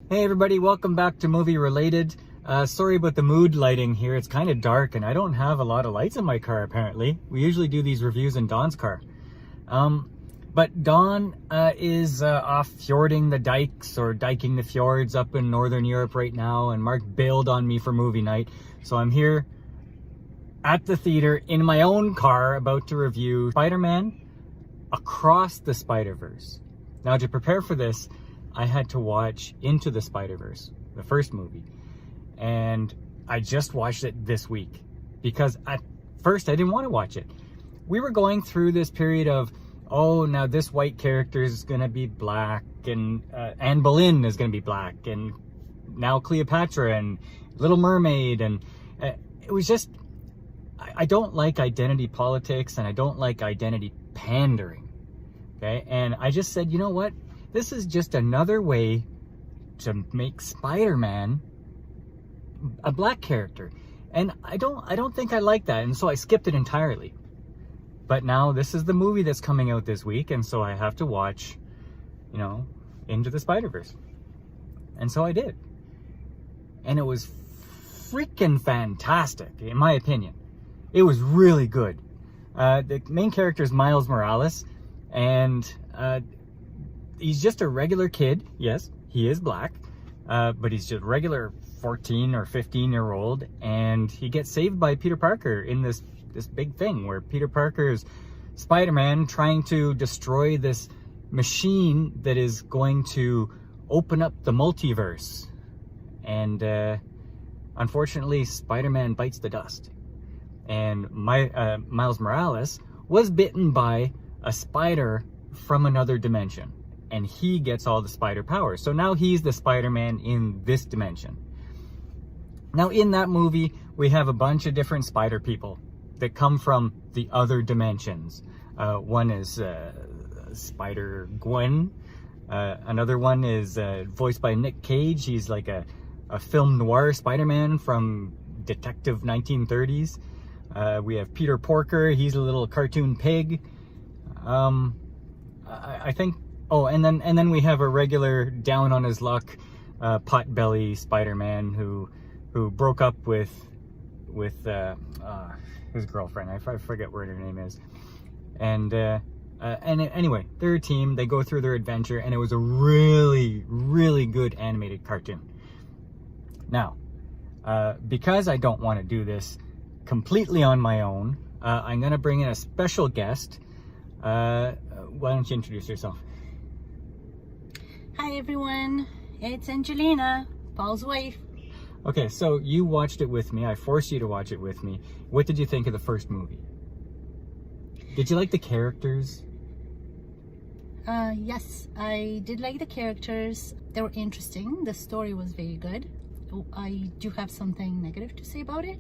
Hey everybody, welcome back to Movie Related. Sorry about the mood lighting here. It's kind of dark and I don't have a lot of lights in my car apparently. We usually do these reviews in Dawn's car. But Dawn is off fjording the dikes or diking the fjords up in Northern Europe right now, and Mark bailed on me for movie night. So I'm here at the theater in my own car about to review Spiderman Across the Spiderverse. Now to prepare for this, I had to watch Into the Spiderverse, the first movie, and I just watched it this week because at first I didn't want to watch it. We were going through this period of, oh, now this white character is going to be black, and Anne Boleyn is going to be black, and now Cleopatra and Little Mermaid, and it was just, I don't like identity politics and I don't like identity pandering, okay? And I just said, you know what? This is just another way to make Spider-Man a black character. And I don't think I like that. And so I skipped it entirely. But now this is the movie that's coming out this week. And so I have to watch, you know, Into the Spiderverse. And so I did. And it was freaking fantastic, in my opinion. It was really good. The main character is Miles Morales. And he's just a regular kid. Yes, he is black, but he's just a regular 14 or 15-year-old, and he gets saved by Peter Parker in this big thing where Peter Parker is Spider-Man trying to destroy this machine that is going to open up the multiverse. And unfortunately, Spider-Man bites the dust. And Miles Morales was bitten by a spider from another dimension, and he gets all the spider powers. So now he's the Spider-Man in this dimension. Now in that movie, we have a bunch of different spider people that come from the other dimensions. One is Spider-Gwen. Another one is voiced by Nick Cage. He's like a film noir Spider-Man from Detective 1930s. We have Peter Porker. He's a little cartoon pig. I think, oh, and then we have a regular down on his luck potbelly Spider-Man who broke up with his girlfriend. I forget what her name is. And anyway, they're a team. They go through their adventure, and it was a really, really good animated cartoon. Now, because I don't want to do this completely on my own, I'm going to bring in a special guest. Why don't you introduce yourself? Hi everyone, it's Angelina, Paul's wife. Okay, so you watched it with me. I forced you to watch it with me. What did you think of the first movie? Did you like the characters? Yes, I did like the characters. They were interesting. The story was very good. I do have something negative to say about it.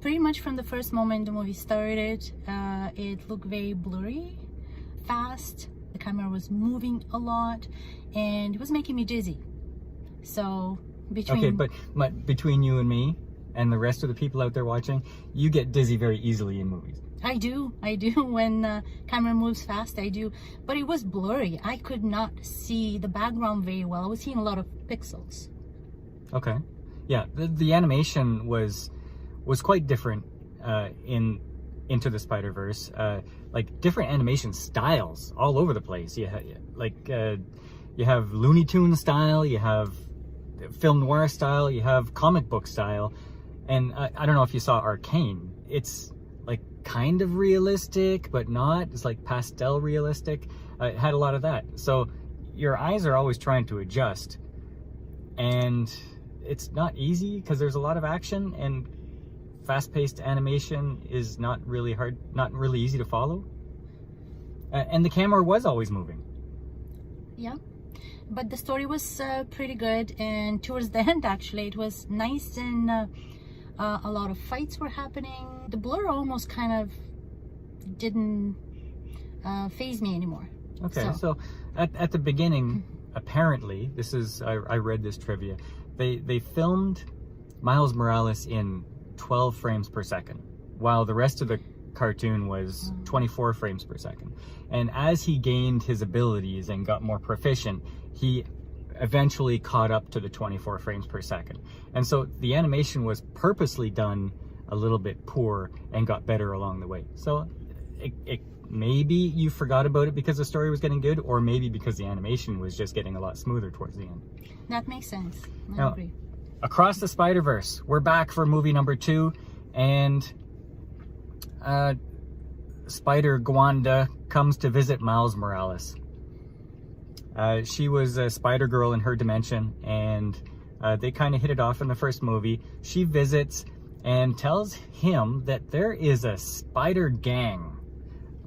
Pretty much from the first moment the movie started, it looked very blurry, fast. The camera was moving a lot, and it was making me dizzy. So Okay, but between you and me and the rest of the people out there watching, you get dizzy very easily in movies. I do. When the camera moves fast, I do. But it was blurry. I could not see the background very well. I was seeing a lot of pixels. Okay. Yeah, the animation was quite different in Into the Spider-Verse. Like different animation styles all over the place. You have Looney Tunes style, you have film noir style, you have comic book style, and I don't know if you saw Arcane. It's like kind of realistic, but not. It's like pastel realistic. It had a lot of that. So your eyes are always trying to adjust, and it's not easy because there's a lot of action, and fast-paced animation is not really easy to follow. And the camera was always moving. Yeah. But the story was pretty good, and towards the end actually it was nice, and a lot of fights were happening. The blur almost kind of didn't faze me anymore. Okay, so at the beginning, apparently, I read this trivia, they filmed Miles Morales in 12 frames per second, while the rest of the cartoon was 24 frames per second. And as he gained his abilities and got more proficient, he eventually caught up to the 24 frames per second. And so the animation was purposely done a little bit poor and got better along the way. So maybe you forgot about it because the story was getting good, or maybe because the animation was just getting a lot smoother towards the end. That makes sense. I Now, agree. Across the Spiderverse, we're back for movie number 2, and Spider Gwanda comes to visit Miles Morales. She was a Spider Girl in her dimension, and they kind of hit it off in the first movie. She visits and tells him that there is a spider gang,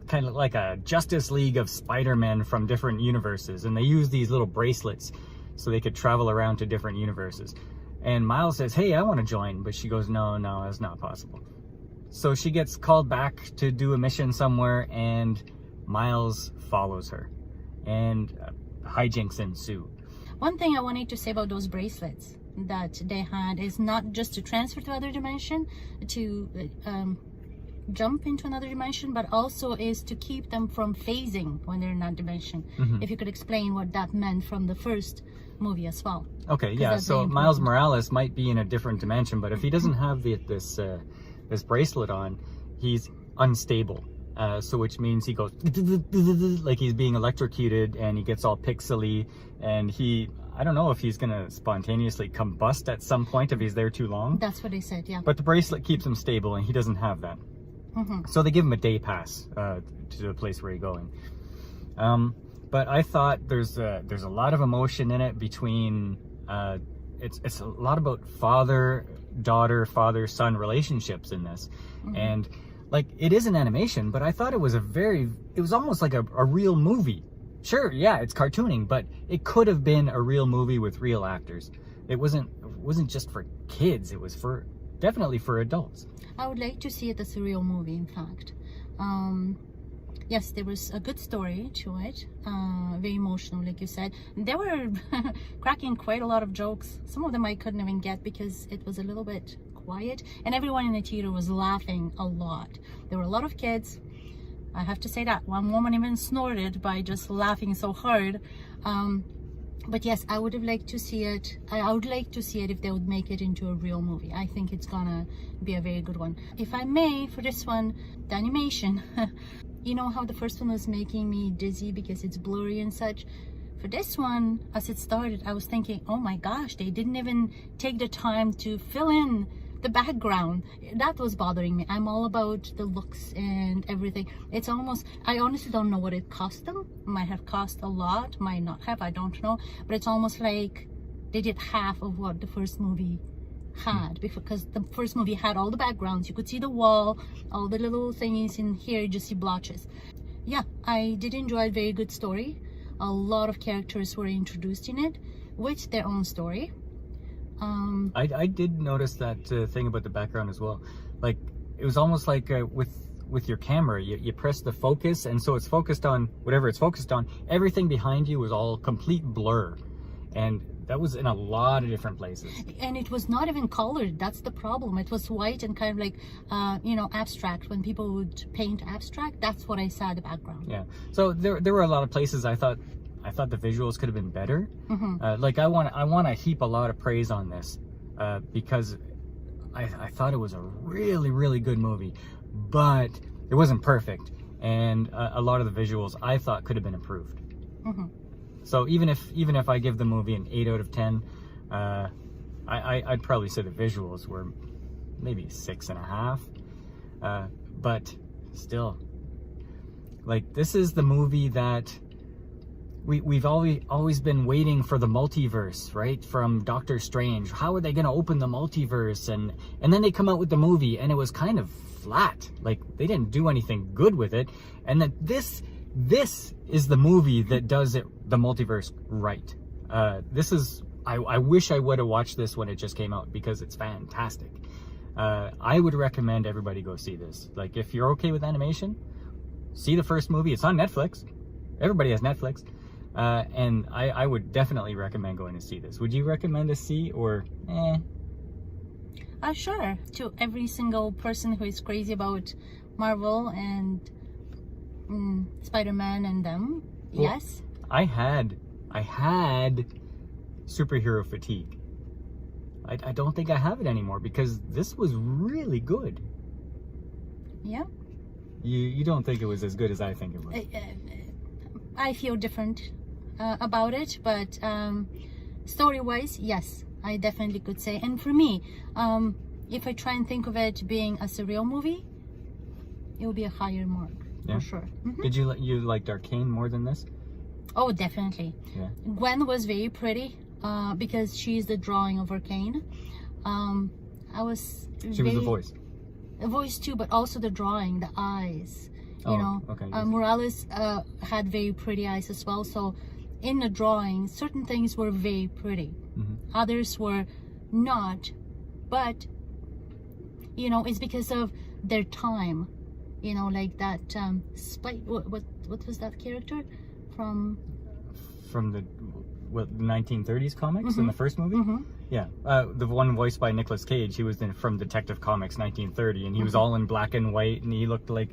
kind of like a Justice League of Spider-Men from different universes, and they use these little bracelets so they could travel around to different universes. And Miles says, hey, I want to join, but she goes, no, that's not possible. So she gets called back to do a mission somewhere, and Miles follows her, and hijinks ensue. One thing I wanted to say about those bracelets that they had is not just to transfer to other dimension, to jump into another dimension, but also is to keep them from phasing when they're in that dimension. If you could explain what that meant from the first movie as well. Okay, yeah, so Miles Morales might be in a different dimension, but if he doesn't have this bracelet on, he's unstable. So which means he goes like he's being electrocuted, and he gets all pixely, and I don't know if he's gonna spontaneously combust at some point if he's there too long. That's what they said, yeah. But the bracelet keeps him stable, and he doesn't have that. So they give him a day pass to the place where he's going. But I thought there's a lot of emotion in it between it's a lot about father-daughter, father-son relationships in this. And like, it is an animation, but I thought it was almost like a real movie. Sure, yeah, it's cartooning, but it could have been a real movie with real actors. It wasn't just for kids, it was definitely for adults. I would like to see it as a real movie, in fact. Yes, there was a good story to it, very emotional, like you said. They were cracking quite a lot of jokes. Some of them I couldn't even get because it was a little bit quiet, and everyone in the theater was laughing a lot. There were a lot of kids. I have to say that one woman even snorted by just laughing so hard. But yes, I would have liked to see it. I would like to see it if they would make it into a real movie. I think it's gonna be a very good one. If I may, for this one, the animation, you know how the first one was making me dizzy because it's blurry and such? For this one, as it started, I was thinking, oh my gosh, they didn't even take the time to fill in the background. That was bothering me. I'm all about the looks and everything. It's almost, I honestly don't know what it cost them. Might have cost a lot, might not have, I don't know. But it's almost like they did half of what the first movie had, because the first movie had all the backgrounds. You could see the wall, all the little thingies. In here you just see blotches. Yeah, I did enjoy it. Very good story. A lot of characters were introduced in it with their own story. I did notice that thing about the background as well. Like, it was almost like with your camera, you press the focus, and so it's focused on whatever it's focused on. Everything behind you was all complete blur, and that was in a lot of different places. And it was not even colored. That's the problem. It was white and kind of like, abstract. When people would paint abstract, that's what I saw in the background. Yeah. So there were a lot of places I thought the visuals could have been better. Like, I want to heap a lot of praise on this because I thought it was a really, really good movie, but it wasn't perfect, and a lot of the visuals I thought could have been improved. So even if I give the movie an 8 out of 10, I'd probably say the visuals were maybe 6.5. But still, like, this is the movie that we've always been waiting for, the multiverse, right? From Doctor Strange. How are they going to open the multiverse? And then they come out with the movie, and it was kind of flat. Like, they didn't do anything good with it. And then this is the movie that does it, the multiverse, right. I wish I would have watched this when it just came out, because it's fantastic. I would recommend everybody go see this. Like, if you're okay with animation, see the first movie. It's on Netflix. Everybody has Netflix. And I would definitely recommend going to see this. Would you recommend to see, or Sure. To every single person who is crazy about Marvel and Spider-Man and them, well, yes. I had I had superhero fatigue. I don't think I have it anymore because this was really good. Yeah. You don't think it was as good as I think it was? I feel different about it, but story-wise, yes, I definitely could say. And for me, if I try and think of it being a surreal movie, it will be a higher mark, for sure. Mm-hmm. Did you liked Arcane more than this? Oh, definitely. Yeah. Gwen was very pretty because she's the drawing of Arcane. She was the voice. The voice too, but also the drawing, the eyes. You know, okay. Morales had very pretty eyes as well. So in the drawing, certain things were very pretty. Mm-hmm. Others were not. But, you know, it's because of their time. You know, like that what was that character from the 1930s comics. Mm-hmm. In the first movie? Mm-hmm. Yeah, the one voiced by Nicolas Cage. He was from Detective Comics 1930, and he was all in black and white, and he looked like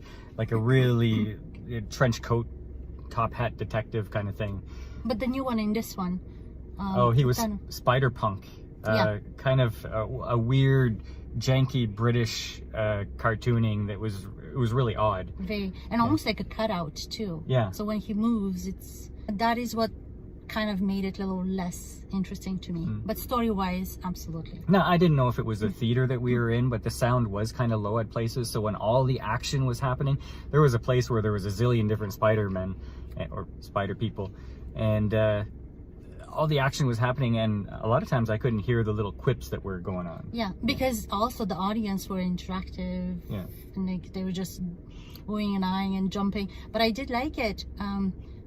a really trench coat, top hat detective kind of thing. But the new one in this one, he was Spider-Punk, kind of a weird, janky British cartooning that was really odd. Very, and almost like a cutout too. Yeah. So when he moves, that is what kind of made it a little less interesting to me. But story-wise, absolutely. No, I didn't know if it was the theater that we were in, but the sound was kind of low at places. So when all the action was happening, there was a place where there was a zillion different Spider-Men or Spider people, and all the action was happening, and a lot of times I couldn't hear the little quips that were going on. Yeah, because also the audience were interactive. Yeah. And they were just oohing and eyeing and jumping. But I did like it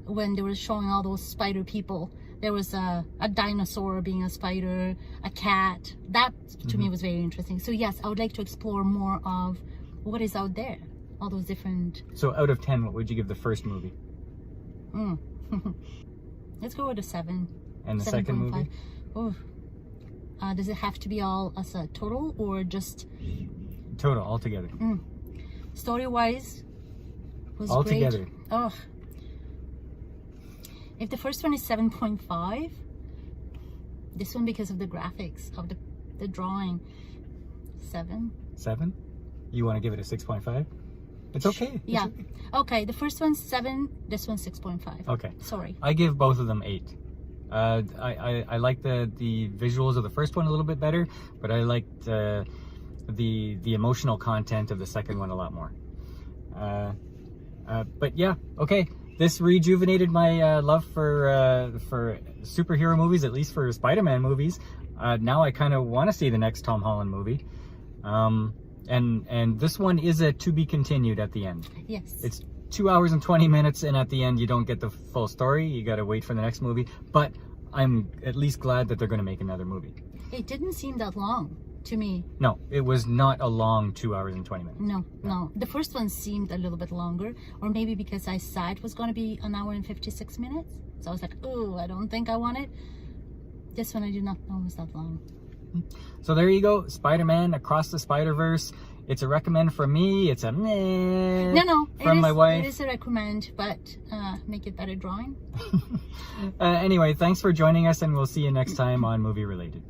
when they were showing all those spider people. There was a dinosaur being a spider, a cat. That to me was very interesting. So yes, I would like to explore more of what is out there. All those different... So out of 10, what would you give the first movie? Let's go with a 7. And the second movie? Oh. Does it have to be all as a total or just... Total, altogether. Story-wise, was altogether. Great. Oh. If the first one is 7.5, this one, because of the graphics, of the drawing, 7. 7? You want to give it a 6.5? It's okay. Yeah. Okay, the first one's 7, this one's 6.5. Okay. Sorry. I give both of them 8. I like the visuals of the first one a little bit better, but I liked the emotional content of the second one a lot more. But yeah, okay. This rejuvenated my love for superhero movies, at least for Spider-Man movies. Now I kind of want to see the next Tom Holland movie. And this one is a to be continued at the end. Yes. It's 2 hours and 20 minutes, and at the end you don't get the full story. You got to wait for the next movie. But I'm at least glad that they're going to make another movie. It didn't seem that long to me. No, it was not a long 2 hours and 20 minutes. No. The first one seemed a little bit longer, or maybe because I saw it was going to be 1 hour and 56 minutes. So I was like, oh, I don't think I want it. This one I did not know was that long. So there you go, Spider-Man Across the Spiderverse. It's a recommend from me. It's a meh from my wife. It is a recommend, but make it better drawing. Anyway, thanks for joining us, and we'll see you next time on Movie Related.